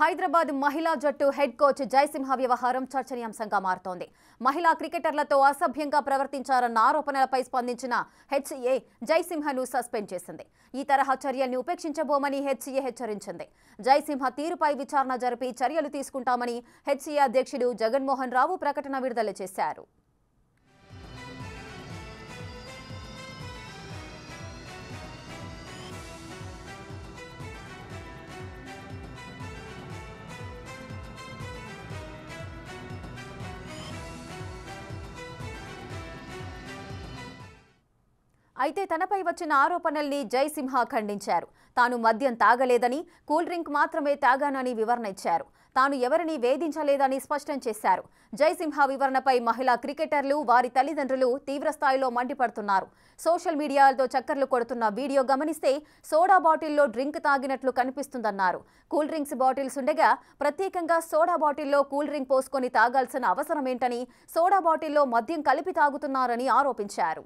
హైదరాబాద్ మహిళా జట్టు head coach Jayasimha వ్యవహారం చర్చనీయాంశంగా మారుతోంది. మహిళా క్రికెటర్లతో అసభ్యంగా ప్రవర్తించారన్న ఆరోపణలపై స్పందించిన హెచ్సీఏ జయసింహను సస్పెండ్ చేసింది. ఈ తరహా చర్యల్ని ఉపేక్షించబోమని హెచ్సీఏ హెచ్చరించింది. జయసింహ తీరుపై విచారణ జరిపి చర్యలు తీసుకుంటామని హెచ్సీఏ అధ్యక్షుడు జగన్మోహన్ రావు ప్రకటన విడుదల చేశారు. అయితే తనపై వచ్చిన ఆరోపణల్ని జయసింహ ఖండించారు. తాను మద్యం తాగలేదని, కూల్ డ్రింక్ మాత్రమే తాగానని వివరణ ఇచ్చారు. తాను ఎవరిని వేధించలేదని స్పష్టం చేశారు. జయసింహ వివరణపై మహిళా క్రికెటర్లు, వారి తల్లిదండ్రులు తీవ్రస్థాయిలో మండిపడుతున్నారు. సోషల్ మీడియాతో చక్కర్లు కొడుతున్న వీడియో గమనిస్తే సోడా బాటిల్లో డ్రింక్ తాగినట్లు కనిపిస్తుందన్నారు. కూల్ డ్రింక్స్ బాటిల్స్ ఉండగా ప్రత్యేకంగా సోడా బాటిల్లో కూల్ డ్రింక్ పోసుకొని తాగాల్సిన అవసరమేంటని, సోడా బాటిల్లో మద్యం కలిపి తాగుతున్నారని ఆరోపించారు.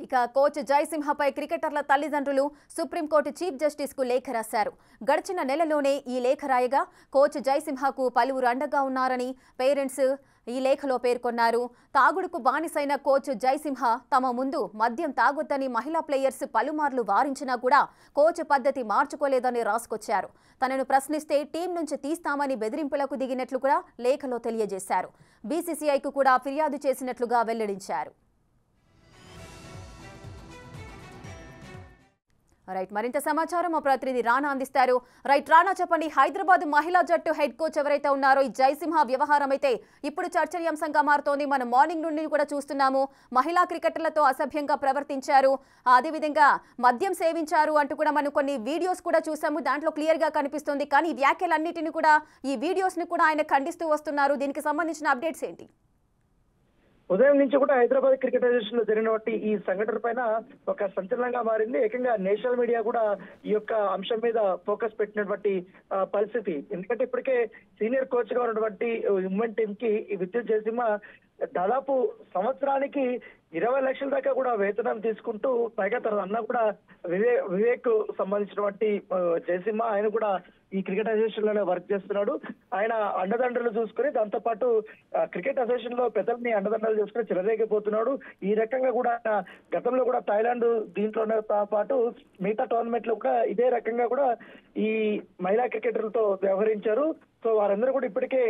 ఇక కోచ్ జయసింహపై క్రికెటర్ల తల్లిదండ్రులు సుప్రీంకోర్టు చీఫ్ జస్టిస్కు లేఖ రాశారు. గడిచిన నెలలోనే ఈ లేఖ రాయగా కోచ్ జయసింహకు పలువురు అండగా ఉన్నారని పేరెంట్స్ ఈ లేఖలో పేర్కొన్నారు. తాగుడుకు బానిసైన కోచ్ జయసింహ తమ ముందు మద్యం తాగొద్దని మహిళా ప్లేయర్స్ పలుమార్లు వారించినా కూడా కోచ్ పద్ధతి మార్చుకోలేదని రాసుకొచ్చారు. తనను ప్రశ్నిస్తే టీం నుంచి తీస్తామని బెదిరింపులకు దిగినట్లు కూడా లేఖలో తెలియజేశారు. బీసీసీఐకు కూడా ఫిర్యాదు చేసినట్లుగా వెల్లడించారు. రైట్, మరింత సమాచారం మా ప్రతినిధి రాణా అందిస్తారు. రైట్ రాణా, చెప్పండి, హైదరాబాద్ మహిళా జట్టు హెడ్ కోచ్ ఎవరైతే ఉన్నారో ఈ జయసింహ వ్యవహారం అయితే ఇప్పుడు చర్చనీయాంశంగా మారుతోంది. మనం మార్నింగ్ నుండి కూడా చూస్తున్నాము. మహిళా క్రికెటర్లతో అసభ్యంగా ప్రవర్తించారు, అదేవిధంగా మద్యం సేవించారు అంటూ కూడా మనం కొన్ని వీడియోస్ కూడా చూసాము. దాంట్లో క్లియర్ గా కనిపిస్తుంది. కానీ ఈ వ్యాఖ్యలన్నిటిని కూడా, ఈ వీడియోస్ ని కూడా ఆయన ఖండిస్తూ వస్తున్నారు. దీనికి సంబంధించిన అప్డేట్స్ ఏంటి? ఉదయం నుంచి కూడా హైదరాబాద్ క్రికెట్ అసోసియేషన్ లో జరిగినటువంటి ఈ సంఘటన పైన ఒక సంచలనంగా మారింది. ఏకంగా నేషనల్ మీడియా కూడా ఈ యొక్క అంశం మీద ఫోకస్ పెట్టినటువంటి పరిస్థితి. ఎందుకంటే ఇప్పటికే సీనియర్ కోచ్ గా ఉన్నటువంటి ఉమెన్ టీమ్ కి ఈ విద్యుత్ జయసింహ దాదాపు సంవత్సరానికి 20 లక్షల దాకా కూడా వేతనం తీసుకుంటూ, పైగా తన అన్న కూడా వివేక్ సంబంధించినటువంటి జయసింహ, ఆయన కూడా ఈ క్రికెట్ అసోసియేషన్ లోనే వర్క్ చేస్తున్నాడు. ఆయన అండదండలు చూసుకుని, దాంతో పాటు క్రికెట్ అసోసియేషన్ లో పెద్దల్ని అండదండలు చూసుకుని చెలరేగిపోతున్నాడు. ఈ రకంగా కూడా గతంలో కూడా థాయిలాండ్ దీంట్లోనే పాటు మిగతా టోర్నమెంట్ లో కూడా ఇదే రకంగా కూడా ఈ మహిళా క్రికెటర్లతో వ్యవహరించారు. సో వారందరూ కూడా ఇప్పటికే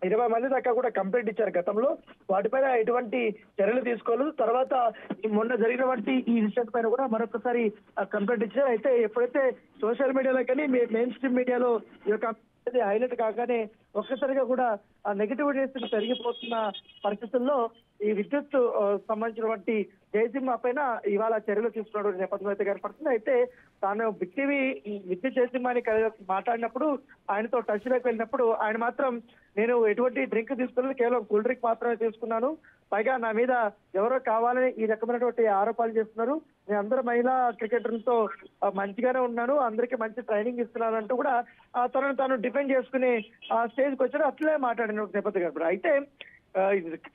20 మంది దాకా కూడా కంప్లైంట్ ఇచ్చారు గతంలో. వాటిపైన ఎటువంటి చర్యలు తీసుకోలేదు. తర్వాత మొన్న జరిగినటువంటి ఈ విషయం పైన కూడా మరొకసారి కంప్లైంట్ ఇచ్చారు. అయితే ఎప్పుడైతే సోషల్ మీడియాలో కానీ మెయిన్ స్ట్రీమ్ మీడియాలో ఈ యొక్క హైలైట్ కాగానే ఒక్కసారిగా కూడా ఆ నెగిటివిటీస్ పెరిగిపోతున్న పరిస్థితుల్లో ఈ విద్యుత్ సంబంధించినటువంటి జయసింహ పైన ఇవాళ చర్యలు తీసుకున్న నేపథ్యం అయితే కనపడుతుంది. అయితే తాను విద్యుత్ జయసింహని మాట్లాడినప్పుడు, ఆయనతో టచ్ లోకి వెళ్ళినప్పుడు ఆయన మాత్రం నేను ఎటువంటి డ్రింక్ తీసుకోలేదు, కేవలం కూల్ డ్రింక్ మాత్రమే తీసుకున్నాను, పైగా నా మీద ఎవరో కావాలని ఈ రకమైనటువంటి ఆరోపణలు చేస్తున్నారు, నేను అందరూ మహిళా క్రికెటర్లతో మంచిగానే ఉన్నాను, అందరికీ మంచి ట్రైనింగ్ ఇస్తున్నాను అంటూ కూడా తనను తాను డిఫెండ్ చేసుకుని స్టేజ్కి వచ్చారు. అట్లే మాట్లాడిన నేపథ్యం కనపడు. అయితే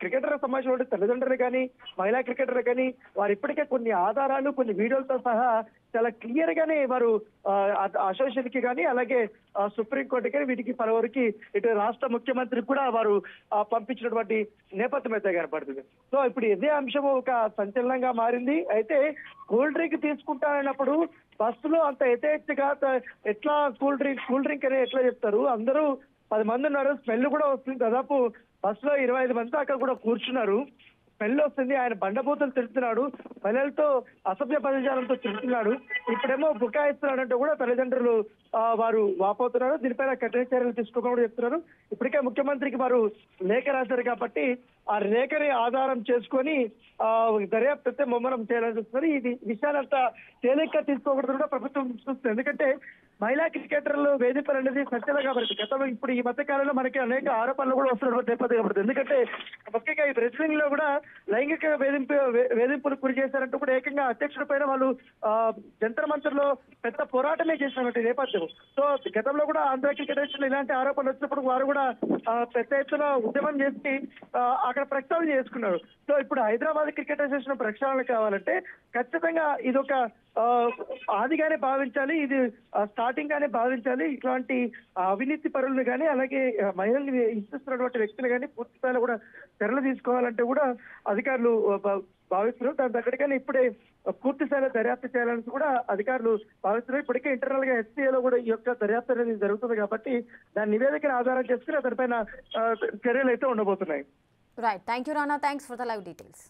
క్రికెటర్ సంబంధించిన తల్లిదండ్రులు కానీ, మహిళా క్రికెటర్లు కానీ వారు ఇప్పటికే కొన్ని ఆధారాలు, కొన్ని వీడియోలతో సహా చాలా క్లియర్ గానే వారు అసోసియేషన్ కి కానీ, అలాగే సుప్రీంకోర్టు కానీ, వీటికి పలువురికి ఇటు రాష్ట్ర ముఖ్యమంత్రికి కూడా వారు పంపించినటువంటి నేపథ్యం అయితే కనపడుతుంది. సో ఇప్పుడు ఇదే అంశం ఒక సంచలనంగా మారింది. అయితే కూల్ డ్రింక్ తీసుకుంటానన్నప్పుడు బస్సులో అంత యథేచ్ఛగా ఎట్లా కూల్ డ్రింక్ అని ఎట్లా చెప్తారు? అందరూ 10 మంది ఉన్నారు, స్మెల్ కూడా వస్తుంది. దాదాపు బస్సులో 25 మంది దాకా కూడా కూర్చున్నారు, స్మెల్ వస్తుంది. ఆయన బండబూతులు తిడుతున్నాడు, మహిళలతో అసభ్య పదజాలంతో తిడుతున్నాడు. ఇప్పుడేమో బుకాయిస్తున్నాడంటూ కూడా తల్లిదండ్రులు వారు వాపోతున్నారు. దీనిపైన కఠిన చర్యలు తీసుకోకుండా చెప్తున్నారు. ఇప్పటికే ముఖ్యమంత్రికి వారు లేఖ రాశారు కాబట్టి ఆ లేఖని ఆధారం చేసుకొని దర్యాప్తు అయితే ముమ్మరం చేయాలని చూస్తున్నారు. ఇది విషయాలంతా తేలిగ్గా తీసుకోకూడదు కూడా ప్రభుత్వం చూస్తుంది. ఎందుకంటే మహిళా క్రికెటర్లు వేధింపులు అనేది సత్యమే కాబట్టి గతంలో ఇప్పుడు ఈ మధ్య కాలంలో మనకి అనేక ఆరోపణలు కూడా వస్తున్నటువంటి నేపథ్యం కాబట్టి, ఎందుకంటే ముఖ్యంగా ఈ రెజ్లింగ్ లో కూడా లైంగిక వేధింపులు గురి చేశారంటూ కూడా ఏకంగా అధ్యక్షుడి పైన వాళ్ళు జంతర్ మంతర్ లో పెద్ద పోరాటమే చేసినటువంటి నేపథ్యం. సో గతంలో కూడా ఆంధ్ర క్రికెట్ అసోసియేషన్ ఇలాంటి ఆరోపణలు వచ్చినప్పుడు వారు కూడా పెద్ద ఎత్తున ఉద్యమం చేసి అక్కడ ప్రక్షాళన చేసుకున్నారు. సో ఇప్పుడు హైదరాబాద్ క్రికెట్ అసోసియేషన్ ప్రక్షాళన కావాలంటే ఖచ్చితంగా ఇది ఒక ఆదిగానే భావించాలి, ఇది స్టార్టింగ్ గానే భావించాలి. ఇట్లాంటి అవినీతి పరులను కానీ అలాగే మహిళల్ని హింసిస్తున్నటువంటి వ్యక్తులు కానీ పూర్తి స్థాయిలో కూడా చర్యలు తీసుకోవాలంటే కూడా అధికారులు భావిస్తున్నారు. దాని తగ్గట్టుగానే ఇప్పుడే పూర్తి స్థాయిలో దర్యాప్తు చేయాలని కూడా అధికారులు భావిస్తున్నారు. ఇప్పటికే ఇంటర్నల్ గా ఎస్పీఏలో కూడా ఈ యొక్క దర్యాప్తు అనేది జరుగుతుంది కాబట్టి దాని నివేదికను ఆధారం చేసుకుని దానిపైన చర్యలు అయితే ఉండబోతున్నాయి. Right, thank you Rana, thanks for the live details.